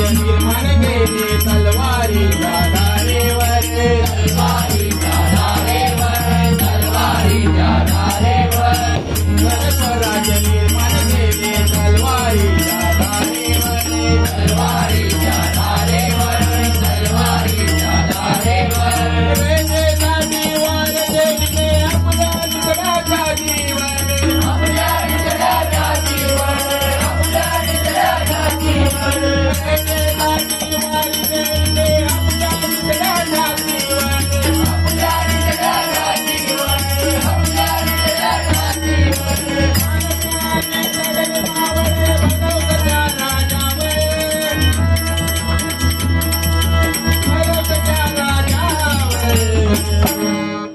निर्माण केले तलवारीच्या धारेवर तलवारीच्या धारेवर तलवारीच्या धारेवर स्वराज्य निर्माण केले तलवारीच्या धारेवर तलवारीच्या धारेवर तलवारीच्या धारेवर वेदेसाठी वर देणे आपल्या निधड्याचा जीवन आपल्या निधड्याचा जीवन आपल्या निधड्याचा जीवन वेदेसाठी वर देणे आपल्या निधड्याचा जीवन आपल्या निधड्याचा जीवन आपल्या निधड्याचा जीवन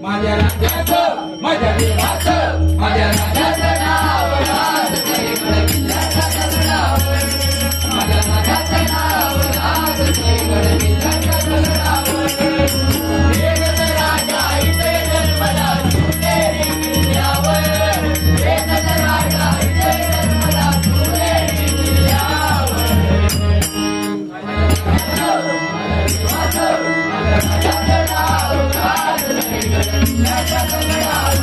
माझ्या राजाचं माझ्या देवाचं माझ्या राजाचं नाव राज जयगड किल्ल्याच्या दगडावर माझ्या राजाचं नाव राज जयगड किल्ल्याच्या दगडावर एकच राजा इथे जन्मला शिवनेरी किल्ल्यावर एकच राजा इथे जन्मला शिवनेरी किल्ल्यावर माझ्या राजाचं माझ्या राजाचं नाव राज जयगड किल्ल्याच्या दगडावर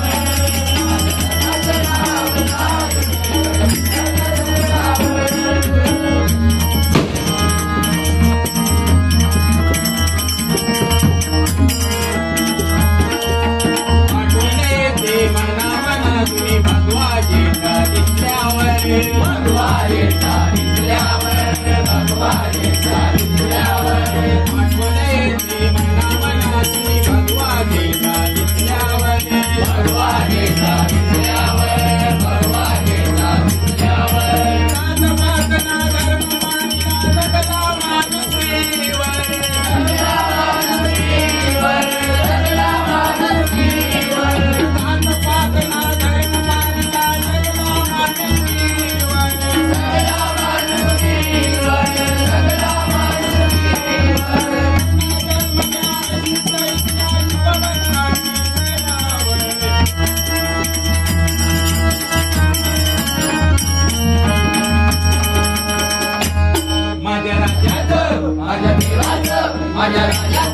माझ्या राजाचं माझ्या देवाचं माझ्या राजा